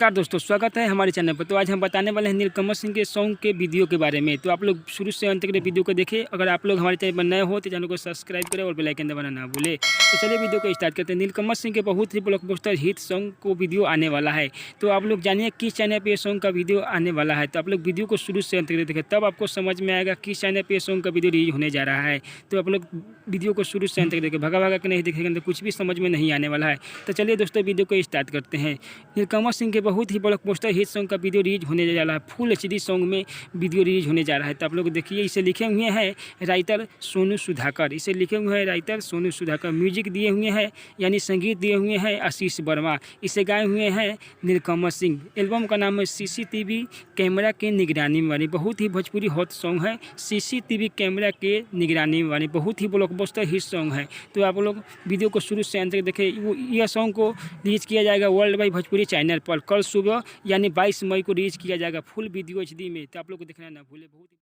नमस्कार दोस्तों, स्वागत है हमारे चैनल पर। तो आज हम बताने वाले हैं नीलकमल सिंह के सॉन्ग के वीडियो के बारे में। तो आप लोग शुरू से अंत तक वीडियो को देखें। अगर आप लोग हमारे चैनल पर नए हो तो चैनल को सब्सक्राइब करें और बेल आइकन दबाना ना भूलें। तो चलिए वीडियो को स्टार्ट करते हैं। नीलकमल सिंह के बहुत ही ब्लॉकबस्टर हिट सॉन्ग को वीडियो आने वाला है। तो आप लोग जानिए किस चैनल पर ये सॉन्ग का वीडियो आने वाला है। तो आप लोग वीडियो को शुरू से अंत तक देखें, तब आपको समझ में आएगा किस चैनल पर ये सॉन्ग का वीडियो रिलीज होने जा रहा है। तो आप लोग वीडियो को शुरू से अंत तक देखें, भगा भगा के नहीं देखेंगे तो कुछ भी समझ में नहीं आने वाला है। तो चलिए दोस्तों वीडियो को स्टार्ट करते हैं। नीलकमल सिंह के बहुत ही ब्लॉकबस्टर हिट सॉन्ग का वीडियो रिलीज होने जा रहा है। फुल एचडी सॉन्ग में वीडियो रिलीज होने जा रहा है। तो आप लोग देखिए, इसे लिखे हुए हैं राइटर सोनू सुधाकर। इसे लिखे हुए हैं राइटर सोनू सुधाकर। म्यूजिक दिए हुए हैं यानी संगीत दिए हुए हैं आशीष वर्मा। इसे गाए हुए हैं नीलकमल सिंह। एल्बम का नाम है सीसीटीवी कैमरा के निगरानी में वाली। बहुत ही भोजपुरी हॉट सॉन्ग है। सीसीटीवी कैमरा के निगरानी में वाली बहुत ही ब्लॉकबस्टर हिट सॉन्ग है। तो आप लोग वीडियो को शुरू से अंत तक देखें। यह सॉन्ग को रिलीज किया जाएगा वर्ल्ड वाइड भोजपुरी चैनल पर कल सुबह यानी 22 मई को रिलीज किया जाएगा फुल वीडियो एचडी में। तो आप लोग को देखना ना भूले। बहुत